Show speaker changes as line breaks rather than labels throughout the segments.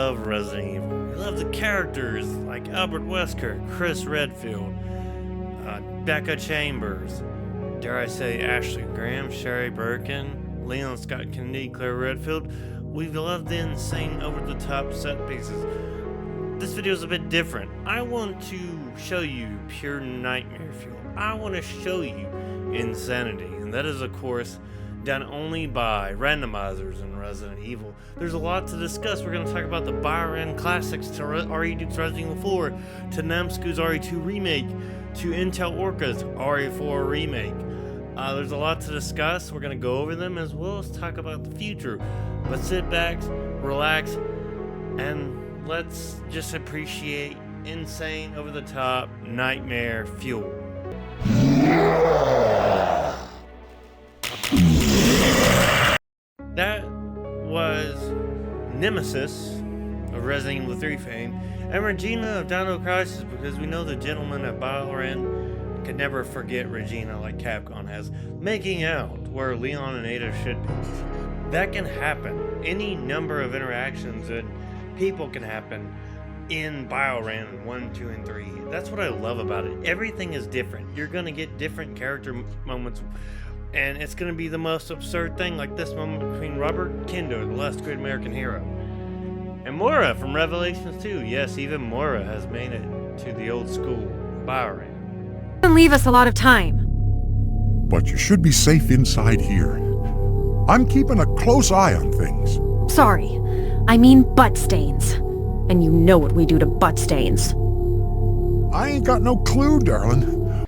love Resident Evil. We love the characters like Albert Wesker, Chris Redfield, Becca Chambers, dare I say Ashley Graham, Sherry Birkin, Leon Scott Kennedy, Claire Redfield. We love the insane over-the-top set pieces. This video is a bit different. I want to show you pure nightmare fuel. I want to show you insanity, and that is of course done only by randomizers in Resident Evil. There's a lot to discuss. We're going to talk about the Biorand classics, to RE2's Resident Evil 4, to Namsku's RE2 Remake, to Intel Orca's RE4 Remake. There's a lot to discuss. We're going to go over them as well as talk about the future. But sit back, relax, and let's just appreciate insane, over-the-top, nightmare fuel. That was Nemesis of Resident Evil 3 fame, and Regina of Dino Crisis, because we know the gentleman at Biorand could never forget Regina like Capcom has, making out where Leon and Ada should be. That can happen. Any number of interactions and people can happen in Biorand 1, 2, and 3. That's what I love about it. Everything is different. You're going to get different character moments, and it's going to be the most absurd thing, like this moment between Robert Kendo, the last great American hero, and Moira from Revelations 2. Yes, even Moira has made it to the old school Biorand.
Doesn't leave us a lot of time.
But you should be safe inside here. I'm keeping a close eye on things.
Sorry, I mean butt stains. And you know what we do to butt stains.
I ain't got no clue, darling.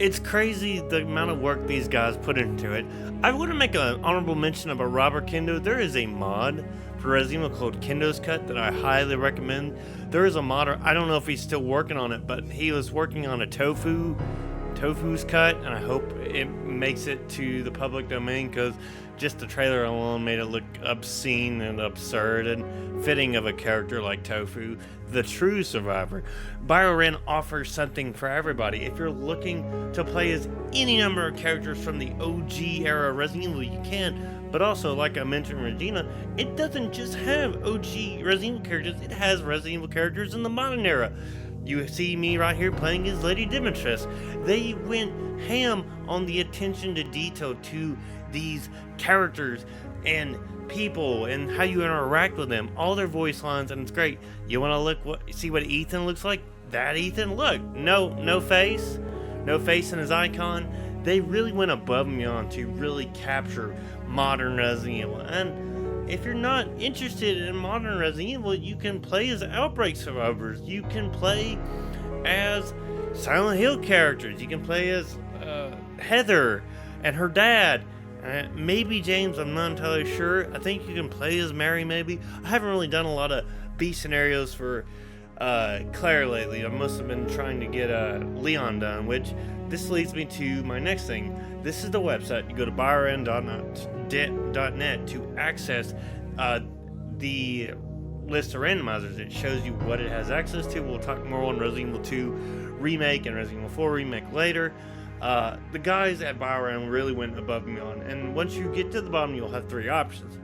It's crazy the amount of work these guys put into it. I want to make an honorable mention about Robert Kendo. There is a mod for Resident Evil called Kendo's Cut that I highly recommend. There is a modder, I don't know if he's still working on it, but he was working on a Tofu's cut, and I hope it makes it to the public domain, because just the trailer alone made it look obscene and absurd and fitting of a character like Tofu, the true survivor. Biorand offers something for everybody. If you're looking to play as any number of characters from the OG era of Resident Evil, you can, but also, like I mentioned Regina, it doesn't just have OG Resident Evil characters, it has Resident Evil characters in the modern era. You see me right here playing as Lady Dimitrescu. They went ham on the attention to detail to these characters and people and how you interact with them, all their voice lines, and it's great. You want to see what Ethan looks like? That Ethan, look, no face in his icon. They really went above and beyond to really capture modern Resident Evil. And if you're not interested in modern Resident Evil, you can play as Outbreak survivors. You can play as Silent Hill characters. You can play as Heather and her dad. Maybe James, I'm not entirely sure. I think you can play as Mary, maybe. I haven't really done a lot of B scenarios for Claire lately. I must have been trying to get Leon done, which this leads me to my next thing. This is the website. You go to biorand.net to access the list of randomizers. It shows you what it has access to. We'll talk more on Resident Evil 2 Remake and Resident Evil 4 Remake later. The guys at Biorand really went above and beyond, and once you get to the bottom, you'll have 3 options.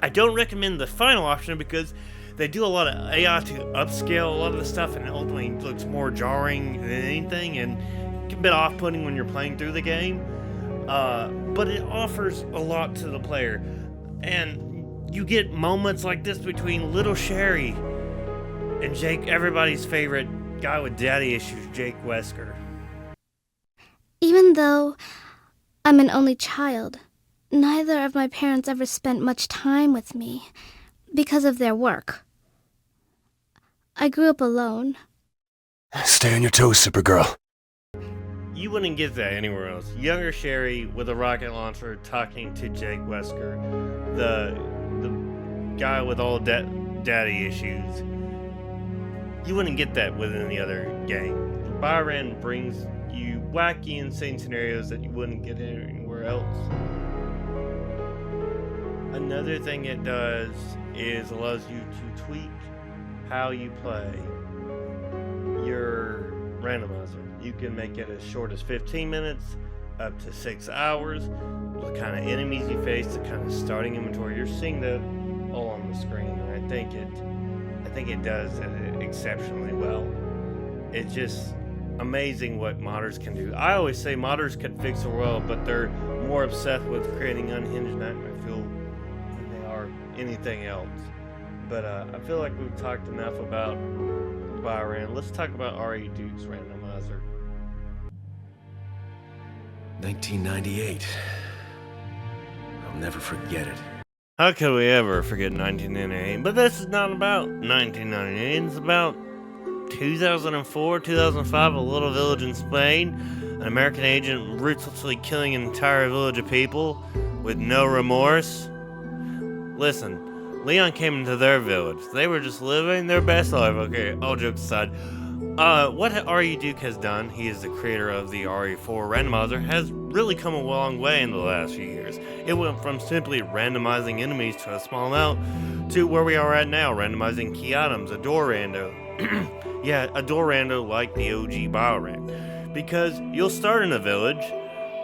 I don't recommend the final option because they do a lot of AI to upscale a lot of the stuff, and it ultimately looks more jarring than anything, and a bit off-putting when you're playing through the game. But it offers a lot to the player, and you get moments like this between little Sherry and Jake, everybody's favorite guy with daddy issues, Jake Wesker.
Even though I'm an only child, neither of my parents ever spent much time with me because of their work. I grew up alone.
Stay on your toes, Supergirl.
You wouldn't get that anywhere else. Younger Sherry with a rocket launcher talking to Jake Wesker, the guy with all daddy issues. You wouldn't get that with any other game. Biorand brings you wacky, insane scenarios that you wouldn't get anywhere else. Another thing it does is allows you to tweak how you play your randomizer. You can make it as short as 15 minutes, up to 6 hours, the kind of enemies you face, the kind of starting inventory. You're seeing that all on the screen, and I think it think it does it exceptionally well. It's just amazing what modders can do. I always say modders can fix the world, but they're more obsessed with creating unhinged nightmare fuel than they are anything else. But I feel like we've talked enough about Biorand. Let's talk about R.E. Duke's Randomizer.
1998. I'll never forget it.
How could we ever forget 1998? But this is not about 1998. It's about 2004, 2005, a little village in Spain. An American agent ruthlessly killing an entire village of people with no remorse. Listen, Leon came into their village. They were just living their best life. Okay, all jokes aside. What R.E. Duke has done, he is the creator of the RE4 Randomizer, has really come a long way in the last few years. It went from simply randomizing enemies to a small amount to where we are at now, randomizing key items, a door rando. Yeah, a door rando like the OG Biorand. Because you'll start in a village,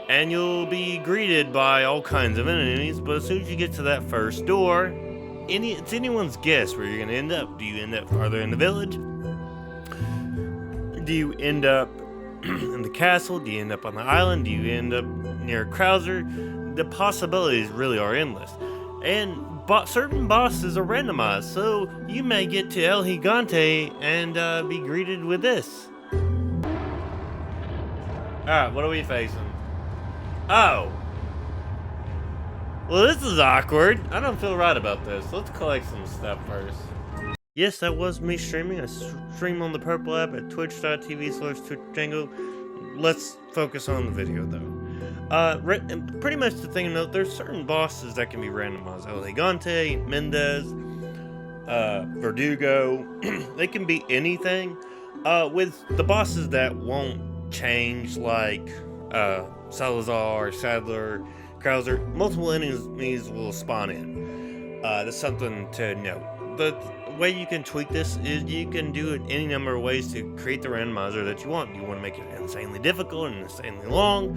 and you'll be greeted by all kinds of enemies, but as soon as you get to that first door, it's anyone's guess where you're going to end up. Do you end up farther in the village? Do you end up in the castle? Do you end up on the island? Do you end up near Krauser? The possibilities really are endless. And certain bosses are randomized, so you may get to El Gigante and be greeted with this. Alright, what are we facing? Oh! Well, this is awkward. I don't feel right about this. Let's collect some stuff first. Yes, that was me streaming. I stream on the Purple app at twitch.tv/twitchdjango. Let's focus on the video, though. Pretty much the thing to note, there's certain bosses that can be randomized. El Gigante, Mendez, Verdugo. They can be anything. With the bosses that won't change, like Salazar, Sadler, Krauser, multiple enemies will spawn in. That's something to note. The way you can tweak this is you can do it any number of ways to create the randomizer that you want. You want to make it insanely difficult and insanely long,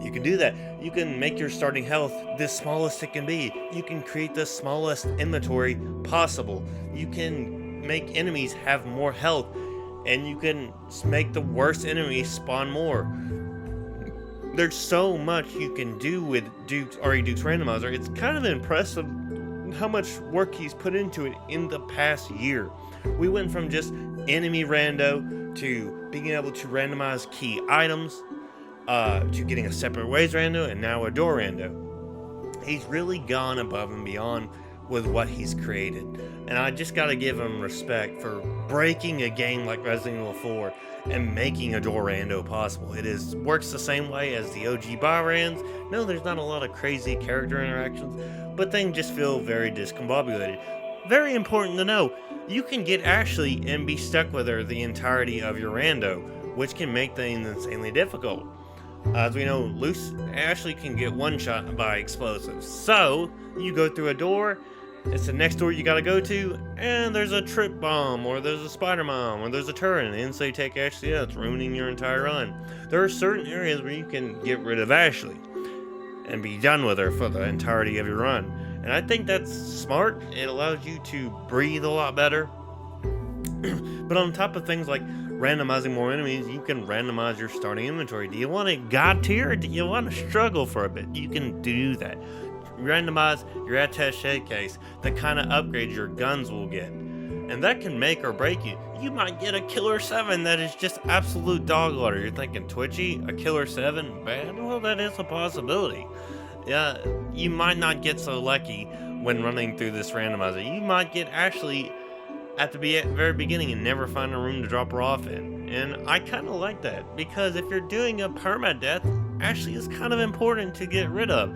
you can do that. You can make your starting health the smallest it can be. You can create the smallest inventory possible. You can make enemies have more health, and you can make the worst enemies spawn more. There's so much you can do with R.E. Duke's Randomizer. It's kind of impressive how much work he's put into it in the past year. We went from just enemy rando to being able to randomize key items, to getting a separate ways rando, and now a door rando. He's really gone above and beyond with what he's created, and I just gotta give him respect for breaking a game like Resident Evil 4 and making a door rando possible. It works the same way as the OG Biorands. No, there's not a lot of crazy character interactions, but things just feel very discombobulated. Very important to know, you can get Ashley and be stuck with her the entirety of your rando, which can make things insanely difficult. As we know, Ashley can get one-shot by explosives. So, you go through a door, it's the next door you gotta go to, and there's a trip bomb, or there's a spider bomb, or there's a turret, and so you take Ashley out. It's ruining your entire run. There are certain areas where you can get rid of Ashley and be done with her for the entirety of your run. And I think that's smart. It allows you to breathe a lot better. But on top of things like randomizing more enemies, you can randomize your starting inventory. Do you want a god tier, or do you want to struggle for a bit? You can do that. Randomize your attaché case, the kind of upgrades your guns will get, and that can make or break you. You might get a Killer 7 that is just absolute dog water. You're thinking, Twitchy, a Killer 7 bad? Well, that is a possibility. Yeah, you might not get so lucky when running through this randomizer. You might get Ashley at the very beginning and never find a room to drop her off in. And I kind of like that, because if you're doing a permadeath, Ashley is kind of important to get rid of.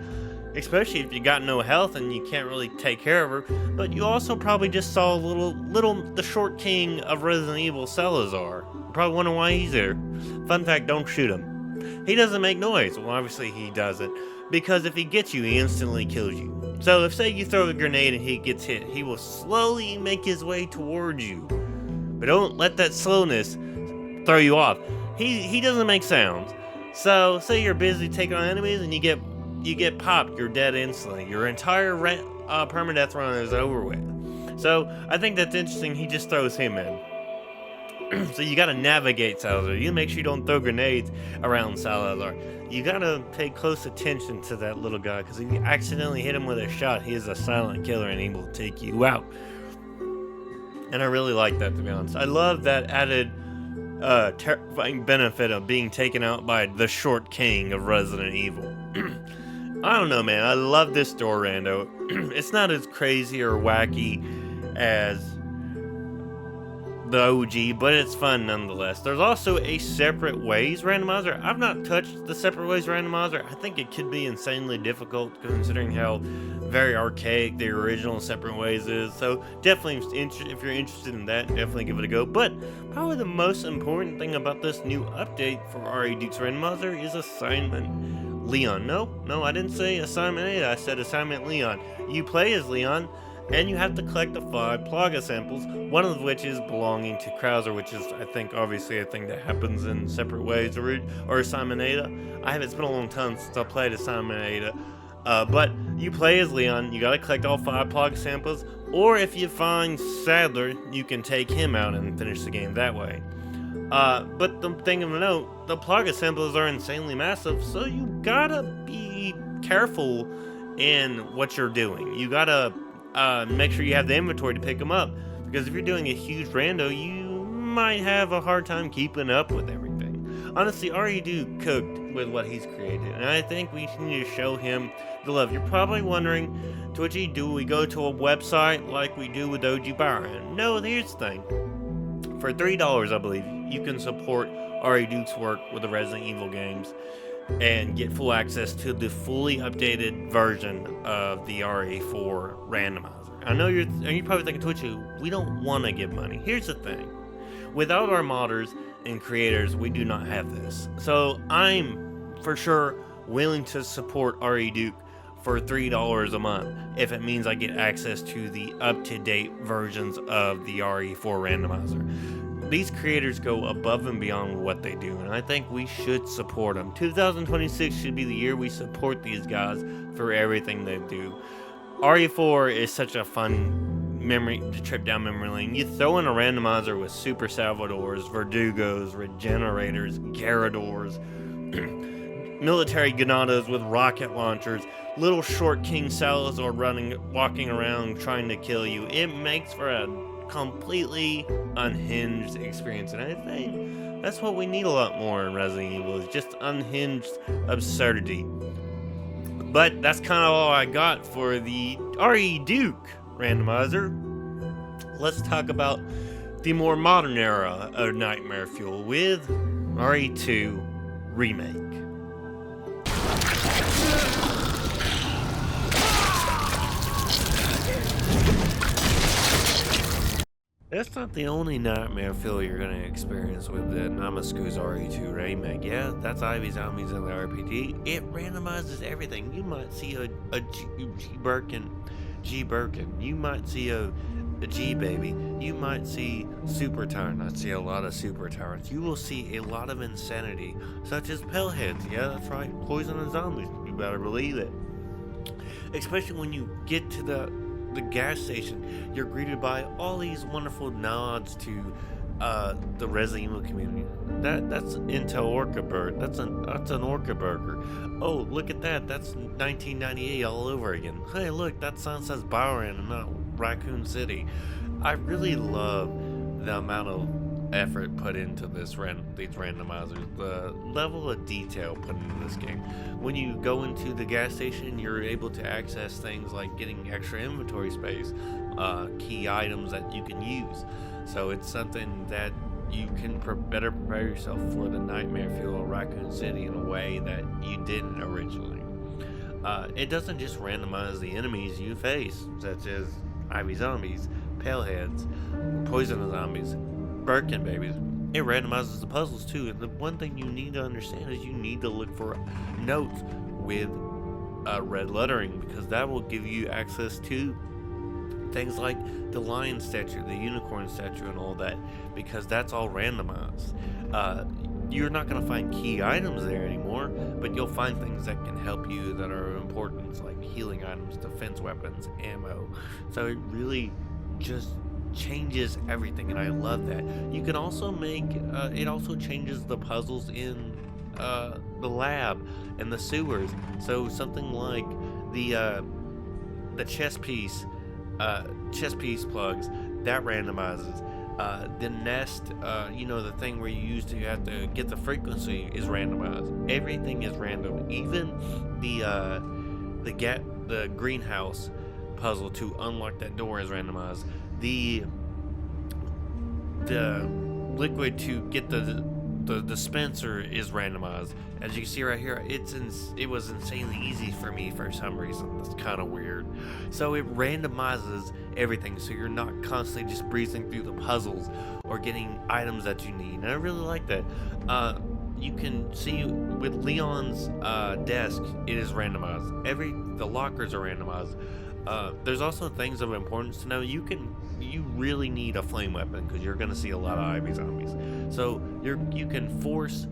Especially if you got no health and you can't really take care of her. But you also probably just saw the short king of Resident Evil, Salazar. You're probably wondering why he's there. Fun fact, don't shoot him. He doesn't make noise. Well, obviously he doesn't, because if he gets you, he instantly kills you. So if, say, you throw a grenade and he gets hit, he will slowly make his way towards you. But don't let that slowness throw you off. He doesn't make sounds. So say you're busy taking on enemies and you get popped, you're dead instantly. Your entire permadeath run is over with. So I think that's interesting. He just throws him in. So you gotta navigate Salazar. You make sure you don't throw grenades around Salazar. You gotta pay close attention to that little guy, because if you accidentally hit him with a shot, he is a silent killer and he will take you out. And I really like that, to be honest. I love that added terrifying benefit of being taken out by the short king of Resident Evil. I don't know, man. I love this story, Rando. It's not as crazy or wacky as the OG, but it's fun nonetheless. There's also a Separate Ways randomizer. I've not touched the Separate Ways randomizer. I think it could be insanely difficult considering how very archaic the original Separate Ways is. So definitely, if you're interested in that, definitely give it a go. But probably the most important thing about this new update for RE Duke's randomizer is Assignment Leon. No, I didn't say Assignment Ada. I said Assignment Leon. You play as Leon, and you have to collect the 5 Plaga samples, one of which is belonging to Krauser, which is, I think, obviously a thing that happens in Separate Ways or Assignment Ada. It's been a long time since I played Assignment Ada. But you play as Leon, you gotta collect all 5 Plaga samples, or if you find Sadler, you can take him out and finish the game that way. But the thing of note, the Plaga samples are insanely massive, so you gotta be careful in what you're doing. You gotta make sure you have the inventory to pick them up, because if you're doing a huge rando, you might have a hard time keeping up with everything. Honestly, RE Duke cooked with what he's created, and I think we need to show him the love. You're probably wondering, Twitchy, do we go to a website like we do with OG Biorand? No, here's the thing. For $3, I believe, you can support RE Duke's work with the Resident Evil games and get full access to the fully updated version of the RE4 randomizer. I know you're probably thinking, Twitchy, we don't want to give money. Here's the thing. Without our modders and creators, we do not have this. So I'm for sure willing to support RE Duke for $3 a month if it means I get access to the up-to-date versions of the RE4 randomizer. These creators go above and beyond what they do, and I think we should support them. 2026 should be the year we support these guys for everything they do. RE4 is such a fun trip down memory lane. You throw in a randomizer with Super Salvadors, Verdugos, Regenerators, Garradors, military Ganadas with rocket launchers, little short King Salazar walking around trying to kill you. It makes for a completely unhinged experience, and I think that's what we need a lot more in Resident Evil, is just unhinged absurdity. But that's kind of all I got for the RE Duke randomizer. Let's talk about the more modern era of Nightmare Fuel with RE2 Remake. That's not the only nightmare feel you're going to experience with the Namasku's RE2 Remake. Yeah, that's Ivy Zombies in the RPG. It randomizes everything. You might see a G Birkin. You might see a G Baby. You might see Super Tyrant. I see a lot of Super Tyrants. You will see a lot of insanity, such as Pellheads. Yeah, that's right. Poison and zombies. You better believe it. Especially when you get to the gas station, you're greeted by all these wonderful nods to the Resident Evil community. That's Intel Orca Bird. That's an Orca Burger. Oh, look at that. That's 1998 all over again. Hey, look, that sign says Biorand and not Raccoon City. I really love the amount of effort put into these randomizers, the level of detail put into this game. When you go into the gas station, you're able to access things like getting extra inventory space, key items that you can use. So it's something that you can better prepare yourself for the nightmare feel of Raccoon City in a way that you didn't originally. It doesn't just randomize the enemies you face, such as Ivy Zombies, Paleheads, Poison Zombies, Birkin Babies. It randomizes the puzzles too, and the one thing you need to understand is you need to look for notes with red lettering, because that will give you access to things like the lion statue, the unicorn statue, and all that, because that's all randomized. You're not going to find key items there anymore, but you'll find things that can help you that are important, like healing items, defense weapons, ammo. So it really just changes everything, and I love that. You can also make it also changes the puzzles in the lab and the sewers. So something like the chess piece plugs that randomizes. The nest, the thing where you have to get the frequency is randomized. Everything is random. Even the greenhouse puzzle to unlock that door is randomized. The liquid to get the dispenser is randomized. As you can see right here, it was insanely easy for me for some reason. That's kind of weird. So it randomizes everything, so you're not constantly just breezing through the puzzles or getting items that you need. And I really like that. You can see with Leon's desk, it is randomized. The lockers are randomized. There's also things of importance to know. You really need a flame weapon because you're going to see a lot of Ivy zombies. So you can force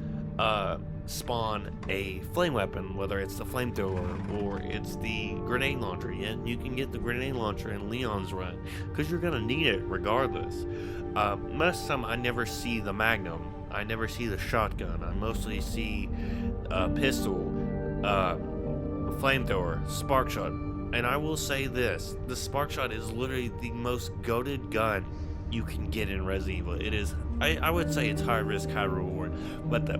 spawn a flame weapon, whether it's the flamethrower or it's the grenade launcher. And you can get the grenade launcher in Leon's run because you're going to need it regardless. Most of the time I never see the Magnum. I never see the shotgun. I mostly see pistol, flamethrower, spark shot. And I will say this, the spark shot is literally the most goated gun you can get in Resident Evil. It is, I would say it's high risk, high reward, but the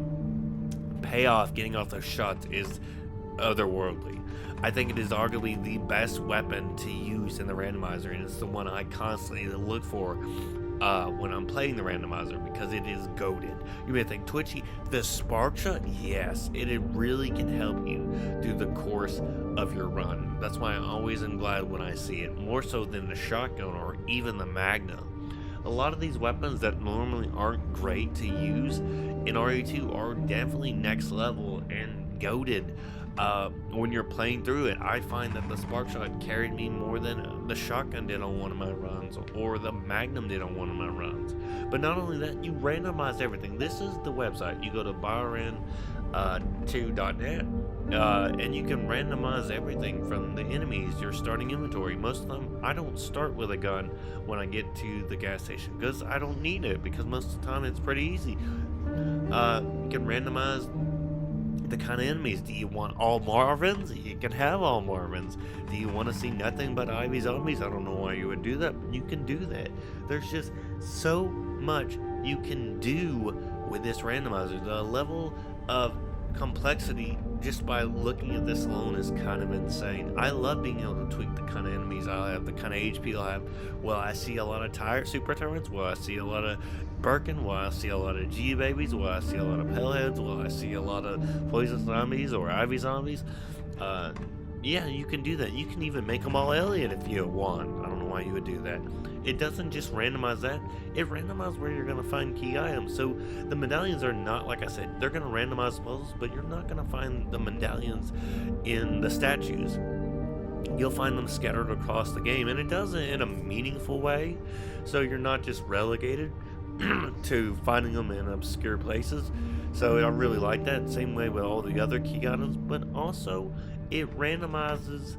payoff getting off those shots is otherworldly. I think it is arguably the best weapon to use in the randomizer, and it's the one I constantly look for when I'm playing the randomizer because it is goated. You may think, Twitchy, the spark shot? Yes, it really can help you through the course of your run. That's why I always am glad when I see it, more so than the shotgun or even the Magnum. A lot of these weapons that normally aren't great to use in RE2 are definitely next level and goated. When you're playing through it, I find that the spark shot carried me more than the shotgun did on one of my runs or the Magnum did on one of my runs. But not only that, you randomize everything. This is the website. You go to Biorand2.net and you can randomize everything from the enemies, your starting inventory. Most of them, I don't start with a gun when I get to the gas station because I don't need it, because most of the time it's pretty easy. You can randomize the kind of enemies. Do you want all Marvins? You can have all Marvins. Do you want to see nothing but Ivy zombies? I don't know why you would do that, but you can do that. There's just so much you can do with this randomizer. The level of complexity just by looking at this alone is kind of insane. I love being able to tweak the kind of enemies I'll have, the kind of HP I'll have. Well, I see a lot of super tyrants. Well, I see a lot of Birkin. Well, I see a lot of G babies. Well, I see a lot of Pellheads. Well, I see a lot of poison zombies or Ivy zombies. Yeah, you can do that. You can even make them all Elliot if you want. I don't know why you would do that. It doesn't just randomize that, it randomizes where you're going to find key items. So the medallions are not, like I said, they're going to randomize the puzzles, but you're not going to find the medallions in the statues. You'll find them scattered across the game, and it does it in a meaningful way, so you're not just relegated to finding them in obscure places. So I really like that. Same way with all the other key items, but also it randomizes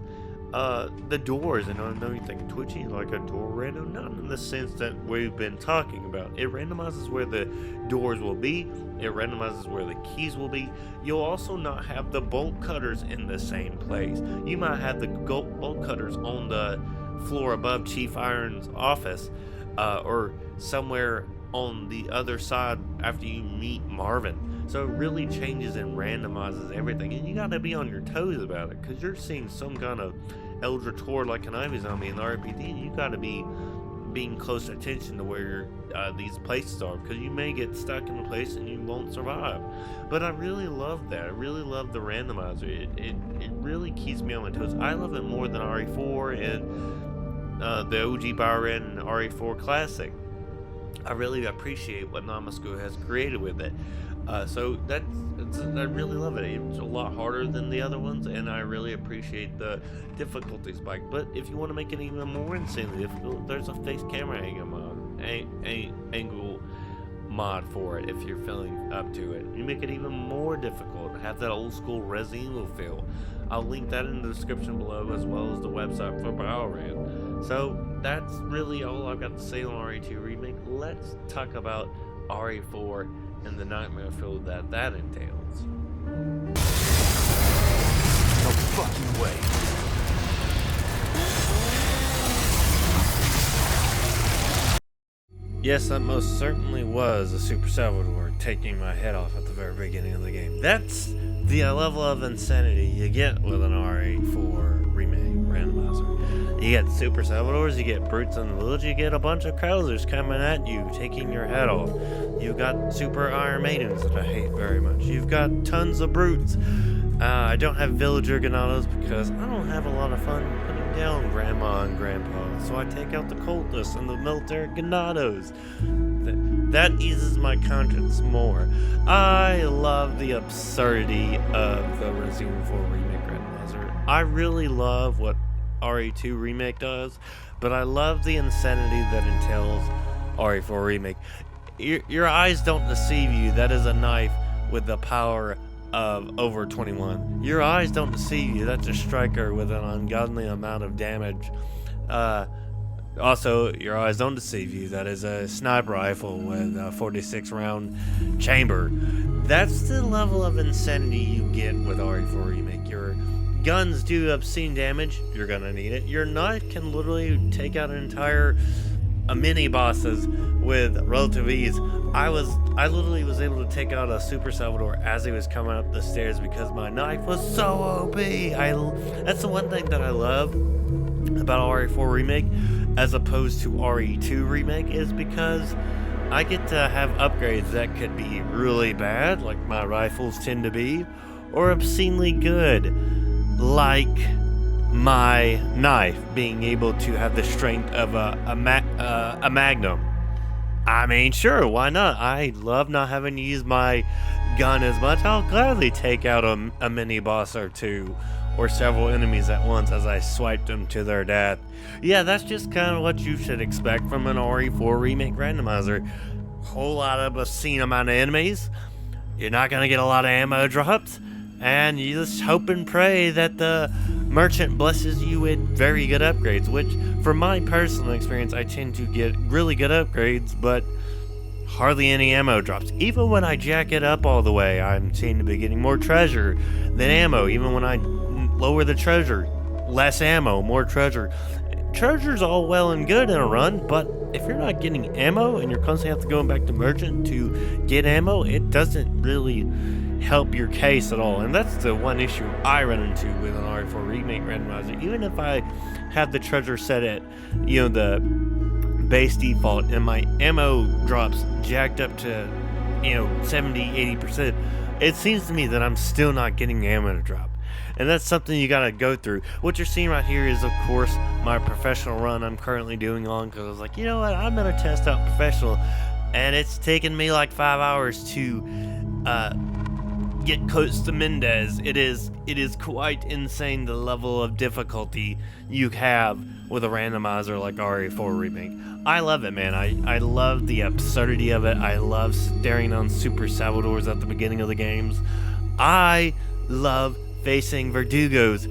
the doors. And I know you think Twitchy like a door random, not in the sense that we've been talking about. It randomizes where the doors will be, it randomizes where the keys will be. You'll also not have the bolt cutters in the same place. You might have the bolt cutters on the floor above Chief Iron's office, or somewhere on the other side after you meet Marvin. So it really changes and randomizes everything, and you gotta be on your toes about it, because you're seeing some kind of Eldritch Horde like an Ivy zombie in the RPD, and you gotta be being close attention to where these places are, because you may get stuck in a place and you won't survive. But I really love that. I really love the randomizer. It really keeps me on my toes. I love it more than RE4 and the OG Biorand and RE4 Classic. I really appreciate what Namasko has created with it. So I really love it. It's a lot harder than the other ones, and I really appreciate the difficulty spike. But if you want to make it even more insanely difficult, there's a face camera angle mod for it if you're feeling up to it. You make it even more difficult, have that old school Resident Evil feel. I'll link that in the description below, as well as the website for Biorand. So that's really all I've got to say on RE2 Remake. Let's talk about RE4 and the nightmare field that entails.
No fucking way.
Yes, that most certainly was a Super Salvador taking my head off at the very beginning of the game. That's the level of insanity you get with an RE4 Remake Randomizer. You get Super Salvadors, you get Brutes in the Village, you get a bunch of Krauser's coming at you, taking your head off. You've got Super Iron Maidens that I hate very much. You've got tons of Brutes. I don't have Villager Ganados because I don't have a lot of fun putting down Grandma and Grandpa, so I take out the Cultists and the Military Ganados. That eases my conscience more. I love the absurdity of the Resident Evil 4 Remake Randomizer. I really love what RE2 Remake does, but I love the insanity that entails RE4 Remake. Your eyes don't deceive you. That is a knife with the power of over 21. Your eyes don't deceive you. That's a striker with an ungodly amount of damage. Also, your eyes don't deceive you. That is a sniper rifle with a 46 round chamber. That's the level of insanity you get with RE4 Remake. Your guns do obscene damage. You're gonna need it. Your knife can literally take out an entire mini bosses with relative ease. I literally was able to take out a Super Salvador as he was coming up the stairs because my knife was so OP. That's the one thing that I love about RE4 Remake as opposed to RE2 Remake is because I get to have upgrades that could be really bad, like my rifles tend to be, or obscenely good, like my knife being able to have the strength of a Magnum. I mean, sure, why not? I love not having to use my gun as much. I'll gladly take out a mini boss or two, or several enemies at once as I swipe them to their death. Yeah, that's just kind of what you should expect from an RE4 Remake Randomizer. Whole lot of obscene amount of enemies. You're not going to get a lot of ammo drops, and you just hope and pray that the merchant blesses you with very good upgrades, which, from my personal experience, I tend to get really good upgrades, but hardly any ammo drops. Even when I jack it up all the way, I'm seem to be getting more treasure than ammo. Even when I lower the treasure, less ammo, more treasure. Treasure's all well and good in a run, but if you're not getting ammo and you're constantly have to go back to merchant to get ammo, it doesn't really help your case at all. And that's the one issue I run into with an RE4 Remake Randomizer. Even if I have the treasure set at, the base default and my ammo drops jacked up to, 70-80%, it seems to me that I'm still not getting ammo to drop. And that's something you gotta go through. What you're seeing right here is, of course, my professional run I'm currently doing on, because I was like, you know what, I'm gonna test out professional. And it's taken me like 5 hours to get close to Mendez. It is quite insane the level of difficulty you have with a randomizer like RE4 Remake. I love it, man. I love the absurdity of it. I love staring on Super Salvadors at the beginning of the games. I love facing Verdugos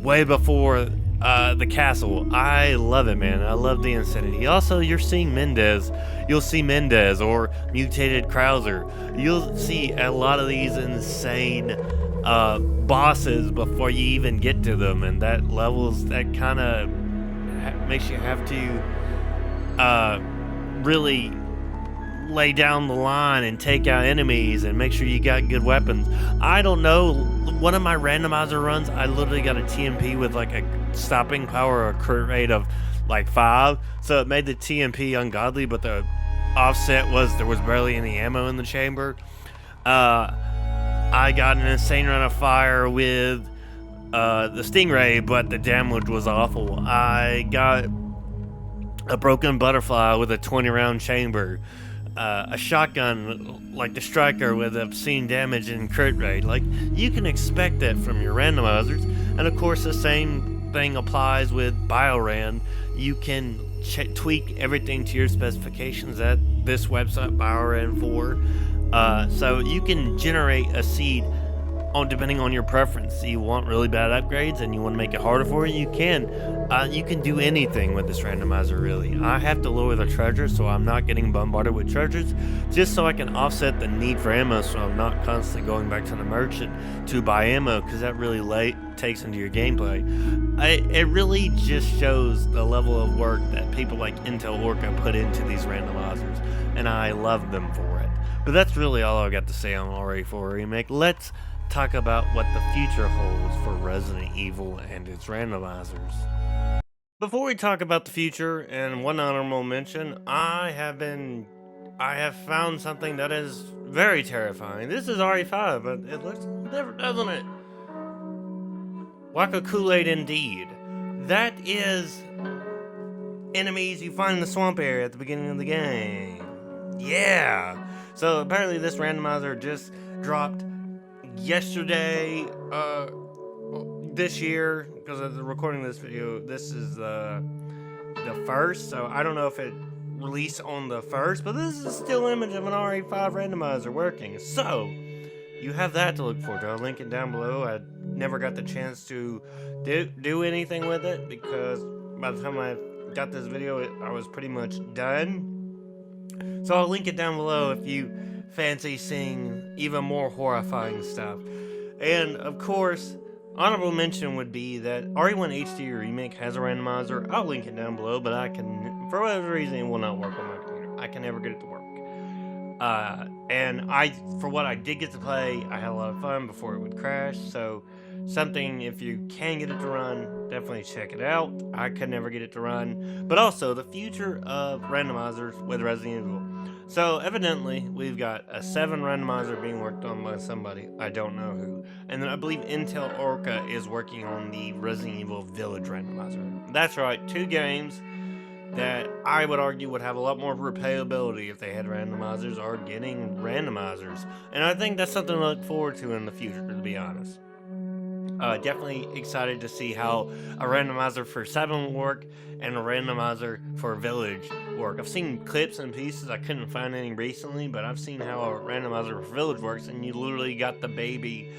way before the castle. I love it, man. I love the insanity. Also, you're seeing Mendez. You'll see Mendez or mutated Krauser. You'll see a lot of these insane bosses before you even get to them, and that kind of makes you have to really lay down the line and take out enemies and make sure you got good weapons. I don't know, one of my randomizer runs, I literally got a TMP with like a stopping power or a crit rate of like 5, so it made the TMP ungodly, but the offset was there was barely any ammo in the chamber. I got an insane run of fire with the Stingray, but the damage was awful. I got a broken butterfly with a 20 round chamber. A shotgun like the striker with obscene damage and crit rate. Like, you can expect that from your randomizers. And of course the same thing applies with Biorand. You can tweak everything to your specifications at this website, Biorand 4. So you can generate a seed depending on your preference. You want really bad upgrades and you want to make it harder for you, you can. You can do anything with this randomizer, really. I have to lower the treasure so I'm not getting bombarded with treasures, just so I can offset the need for ammo so I'm not constantly going back to the merchant to buy ammo, because that really takes into your gameplay. It really just shows the level of work that people like Intel Orca put into these randomizers, and I love them for it. But that's really all I got to say on RE4 Remake. Let's talk about what the future holds for Resident Evil and its randomizers. Before we talk about the future, and one honorable mention, I have found something that is very terrifying. This is RE5, but it looks different, doesn't it? Waka Kool-Aid indeed. That is enemies you find in the swamp area at the beginning of the game. Yeah! So apparently this randomizer just dropped yesterday, this year, because of the recording of this video. This is the first, so I don't know if it released on the first, but this is a still image of an RE5 randomizer working. So you have that to look forward to. I'll link it down below. I never got the chance to do anything with it, because by the time I got this video, I was pretty much done. So I'll link it down below if you fancy seeing even more horrifying stuff. And of course, honorable mention would be that RE1 HD Remake has a randomizer. I'll link it down below, but for whatever reason, it will not work on my computer. I can never get it to work. And for what I did get to play, I had a lot of fun before it would crash. So something, if you can get it to run, definitely check it out. I could never get it to run. But also the future of randomizers with Resident Evil. So evidently we've got a 7 randomizer being worked on by somebody, I don't know who, and then I believe Intel Orca is working on the Resident Evil Village randomizer. That's right, 2 games that I would argue would have a lot more replayability if they had randomizers, are getting randomizers, and I think that's something to look forward to in the future, to be honest. Definitely excited to see how a randomizer for 7 will work and a randomizer for Village work. I've seen clips and pieces, I couldn't find any recently, but I've seen how a randomizer for Village works, and you literally got the baby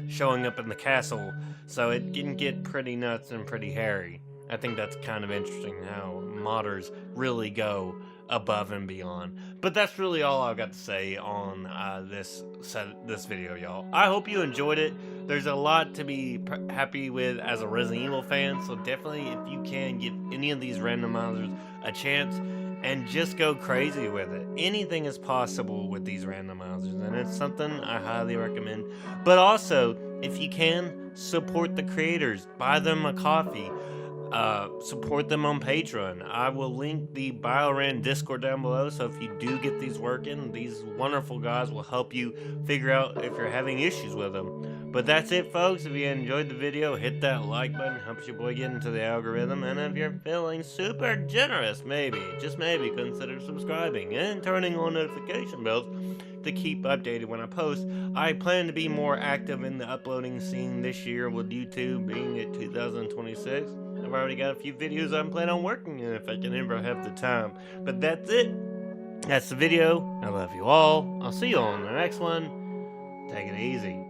showing up in the castle, so it can get pretty nuts and pretty hairy. I think that's kind of interesting how modders really go above and beyond. But that's really all I've got to say on this video, y'all. I hope you enjoyed it. There's a lot to be happy with as a Resident Evil fan, so definitely if you can give any of these randomizers a chance and just go crazy with it. Anything is possible with these randomizers, and it's something I highly recommend. But also, if you can, support the creators, buy them a coffee. Support them on Patreon. I will link the Biorand Discord down below, so if you do get these working, these wonderful guys will help you figure out if you're having issues with them. But that's it, folks. If you enjoyed the video, hit that like button, helps your boy get into the algorithm, and if you're feeling super generous, maybe, just maybe, consider subscribing and turning on notification bells to keep updated when I post. I plan to be more active in the uploading scene this year, with YouTube being at 2026. I've already got a few videos I'm planning on working on if I can ever have the time. But that's it. That's the video. I love you all. I'll see you on the next one. Take it easy.